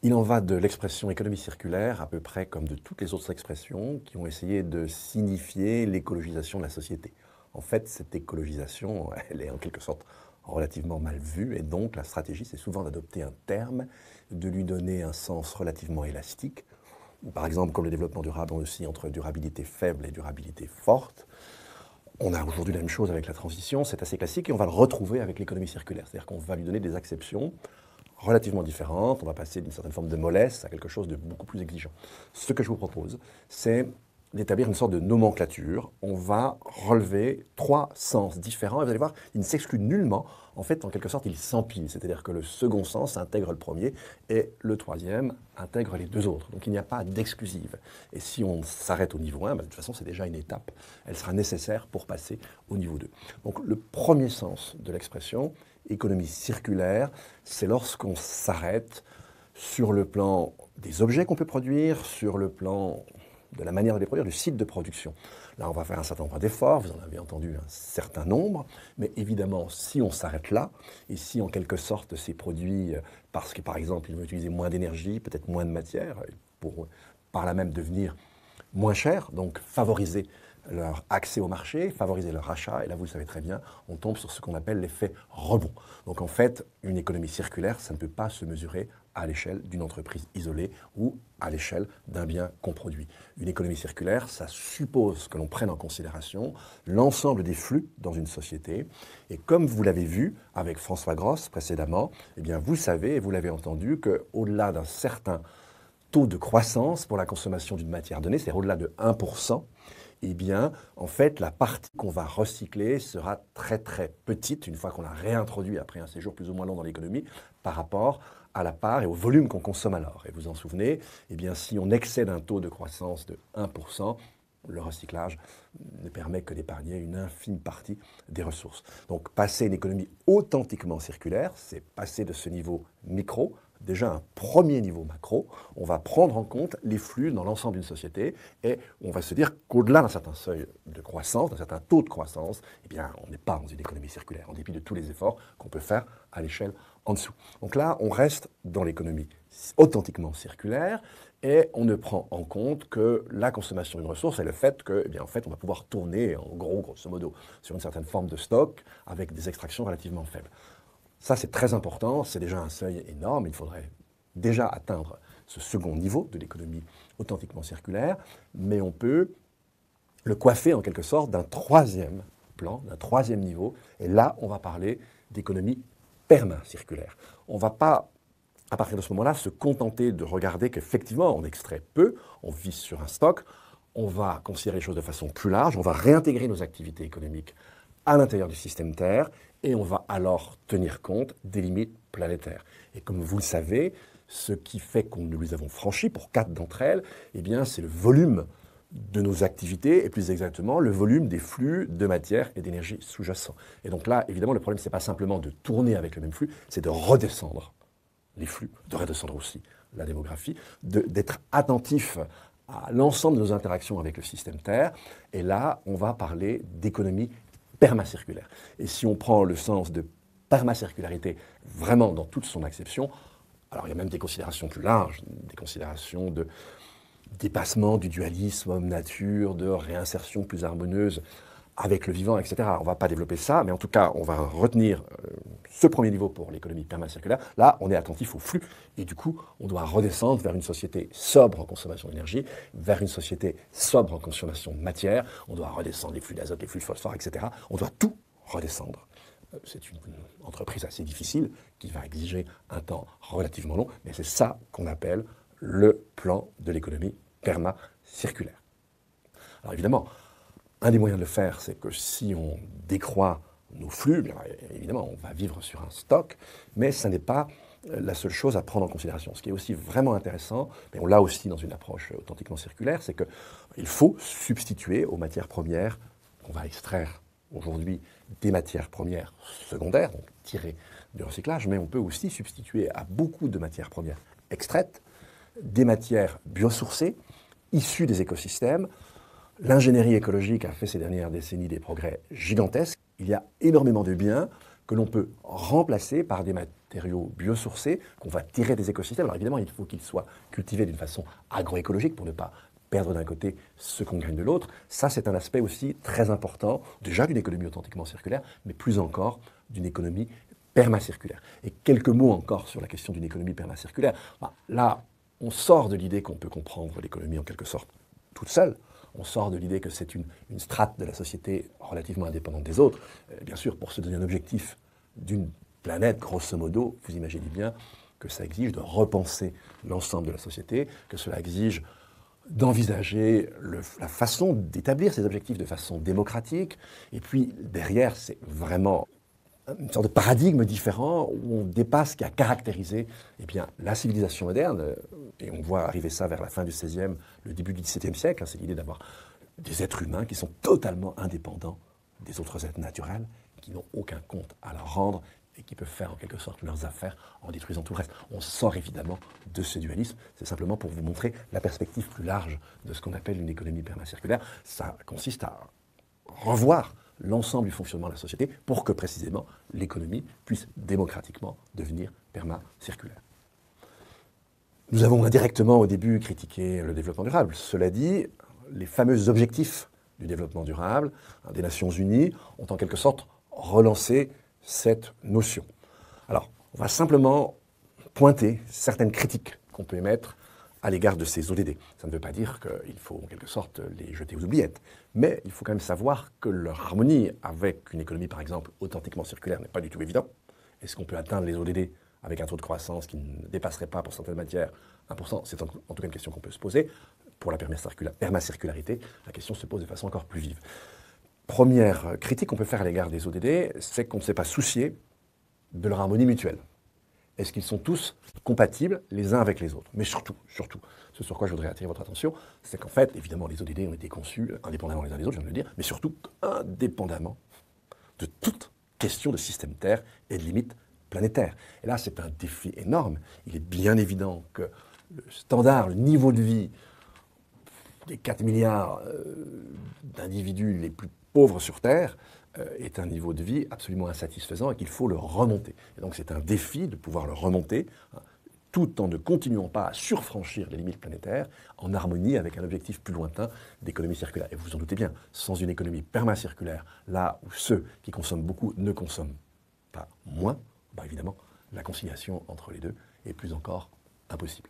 Il en va de l'expression économie circulaire à peu près comme de toutes les autres expressions qui ont essayé de signifier l'écologisation de la société. En fait, cette écologisation, elle est en quelque sorte relativement mal vue et donc la stratégie, c'est souvent d'adopter un terme, de lui donner un sens relativement élastique. Par exemple, comme le développement durable, on aussi entre durabilité faible et durabilité forte. On a aujourd'hui la même chose avec la transition, c'est assez classique et on va le retrouver avec l'économie circulaire. C'est-à-dire qu'on va lui donner des acceptions relativement différentes. On va passer d'une certaine forme de mollesse à quelque chose de beaucoup plus exigeant. Ce que je vous propose, c'est d'établir une sorte de nomenclature. On va relever 3 sens différents et vous allez voir, ils ne s'excluent nullement. En fait, en quelque sorte, ils s'empilent. C'est-à-dire que le second sens intègre le premier et le troisième intègre les 2 autres. Donc il n'y a pas d'exclusive. Et si on s'arrête au niveau 1, de toute façon, c'est déjà une étape. Elle sera nécessaire pour passer au niveau 2. Donc le premier sens de l'expression, économie circulaire, c'est lorsqu'on s'arrête sur le plan des objets qu'on peut produire, sur le plan de la manière de les produire, du site de production. Là, on va faire un certain nombre d'efforts, vous en avez entendu un certain nombre, mais évidemment, si on s'arrête là, et si en quelque sorte ces produits, parce que par exemple, ils vont utiliser moins d'énergie, peut-être moins de matière, pour par là même devenir moins chers, donc favoriser leur accès au marché, favoriser leur achat, et là vous le savez très bien, on tombe sur ce qu'on appelle l'effet rebond. Donc en fait, une économie circulaire, ça ne peut pas se mesurer à l'échelle d'une entreprise isolée ou à l'échelle d'un bien qu'on produit. Une économie circulaire, ça suppose que l'on prenne en considération l'ensemble des flux dans une société, et comme vous l'avez vu avec François Gross précédemment, eh bien vous savez et vous l'avez entendu qu'au-delà d'un certain taux de croissance pour la consommation d'une matière donnée, c'est-à-dire au-delà de 1%, eh bien, en fait, la partie qu'on va recycler sera très très petite, une fois qu'on l'a réintroduit après un séjour plus ou moins long dans l'économie, par rapport à la part et au volume qu'on consomme alors. Et vous en souvenez, eh bien, si on excède un taux de croissance de 1%, le recyclage ne permet que d'épargner une infime partie des ressources. Donc, passer une économie authentiquement circulaire, c'est passer de ce niveau micro, déjà un premier niveau macro, on va prendre en compte les flux dans l'ensemble d'une société et on va se dire qu'au-delà d'un certain seuil de croissance, d'un certain taux de croissance, eh bien, on n'est pas dans une économie circulaire, en dépit de tous les efforts qu'on peut faire à l'échelle en dessous. Donc là, on reste dans l'économie authentiquement circulaire et on ne prend en compte que la consommation d'une ressource et le fait que, eh bien, en fait, on va pouvoir tourner, en gros, grosso modo, sur une certaine forme de stock avec des extractions relativement faibles. Ça, c'est très important, c'est déjà un seuil énorme, il faudrait déjà atteindre ce second niveau de l'économie authentiquement circulaire, mais on peut le coiffer en quelque sorte d'un troisième plan, d'un troisième niveau, et là, on va parler d'économie permacirculaire. On ne va pas, à partir de ce moment-là, se contenter de regarder qu'effectivement, on extrait peu, on vise sur un stock, on va considérer les choses de façon plus large, on va réintégrer nos activités économiques à l'intérieur du système Terre, et on va alors tenir compte des limites planétaires. Et comme vous le savez, ce qui fait que nous les avons franchis, pour 4 d'entre elles, eh bien, c'est le volume de nos activités, et plus exactement, le volume des flux de matière et d'énergie sous-jacents. Et donc là, évidemment, le problème, ce n'est pas simplement de tourner avec le même flux, c'est de redescendre les flux, de redescendre aussi la démographie, d'être attentif à l'ensemble de nos interactions avec le système Terre. Et là, on va parler d'économie permacirculaire. Et si on prend le sens de permacircularité vraiment dans toute son acception, alors il y a même des considérations plus larges, des considérations de dépassement du dualisme homme-nature, de réinsertion plus harmonieuse avec le vivant, etc. On ne va pas développer ça, mais en tout cas, on va retenir ce premier niveau pour l'économie permacirculaire. Là, on est attentif au flux, et du coup, on doit redescendre vers une société sobre en consommation d'énergie, vers une société sobre en consommation de matière. On doit redescendre les flux d'azote, les flux de phosphore, etc. On doit tout redescendre. C'est une entreprise assez difficile qui va exiger un temps relativement long, mais c'est ça qu'on appelle le plan de l'économie permacirculaire. Alors évidemment, un des moyens de le faire, c'est que si on décroît nos flux, bien évidemment, on va vivre sur un stock, mais ce n'est pas la seule chose à prendre en considération. Ce qui est aussi vraiment intéressant, mais on l'a aussi dans une approche authentiquement circulaire, c'est qu'il faut substituer aux matières premières qu'on va extraire aujourd'hui des matières premières secondaires, donc tirées du recyclage, mais on peut aussi substituer à beaucoup de matières premières extraites des matières biosourcées, issues des écosystèmes. L'ingénierie écologique a fait ces dernières décennies des progrès gigantesques. Il y a énormément de biens que l'on peut remplacer par des matériaux biosourcés qu'on va tirer des écosystèmes. Alors évidemment, il faut qu'ils soient cultivés d'une façon agroécologique pour ne pas perdre d'un côté ce qu'on gagne de l'autre. Ça, c'est un aspect aussi très important, déjà d'une économie authentiquement circulaire, mais plus encore d'une économie permacirculaire. Et quelques mots encore sur la question d'une économie permacirculaire. Là, on sort de l'idée qu'on peut comprendre l'économie en quelque sorte toute seule. On sort de l'idée que c'est une strate de la société relativement indépendante des autres. Bien sûr, pour se donner un objectif d'une planète, grosso modo, vous imaginez bien que ça exige de repenser l'ensemble de la société, que cela exige d'envisager la façon d'établir ces objectifs de façon démocratique. Et puis, derrière, c'est vraiment une sorte de paradigme différent où on dépasse ce qui a caractérisé la civilisation moderne. Et on voit arriver ça vers la fin du XVIe, le début du XVIIe siècle. C'est l'idée d'avoir des êtres humains qui sont totalement indépendants des autres êtres naturels, qui n'ont aucun compte à leur rendre et qui peuvent faire en quelque sorte leurs affaires en détruisant tout le reste. On sort évidemment de ce dualisme. C'est simplement pour vous montrer la perspective plus large de ce qu'on appelle une économie permacirculaire. Ça consiste à revoir l'ensemble du fonctionnement de la société pour que précisément l'économie puisse démocratiquement devenir permacirculaire. Nous avons indirectement au début critiqué le développement durable. Cela dit, les fameux objectifs du développement durable des Nations Unies ont en quelque sorte relancé cette notion. Alors, on va simplement pointer certaines critiques qu'on peut émettre à l'égard de ces ODD. Ça ne veut pas dire qu'il faut en quelque sorte les jeter aux oubliettes, mais il faut quand même savoir que leur harmonie avec une économie, par exemple, authentiquement circulaire n'est pas du tout évident. Est-ce qu'on peut atteindre les ODD avec un taux de croissance qui ne dépasserait pas pour certaines matières 1%? C'est en tout cas une question qu'on peut se poser. Pour la permacircularité, la question se pose de façon encore plus vive. Première critique qu'on peut faire à l'égard des ODD, c'est qu'on ne s'est pas soucié de leur harmonie mutuelle. Est-ce qu'ils sont tous compatibles les uns avec les autres? Mais surtout, ce sur quoi je voudrais attirer votre attention, c'est qu'en fait, évidemment, les ODD ont été conçus indépendamment les uns des autres, je viens de le dire, mais surtout indépendamment de toute question de système Terre et de limites planétaires. Et là, c'est un défi énorme. Il est bien évident que le standard, le niveau de vie des 4 milliards d'individus les plus pauvres sur Terre est un niveau de vie absolument insatisfaisant et qu'il faut le remonter. Et donc c'est un défi de pouvoir le remonter, tout en ne continuant pas à surfranchir les limites planétaires, en harmonie avec un objectif plus lointain d'économie circulaire. Et vous vous en doutez bien, sans une économie permacirculaire, là où ceux qui consomment beaucoup ne consomment pas moins, évidemment, la conciliation entre les deux est plus encore impossible.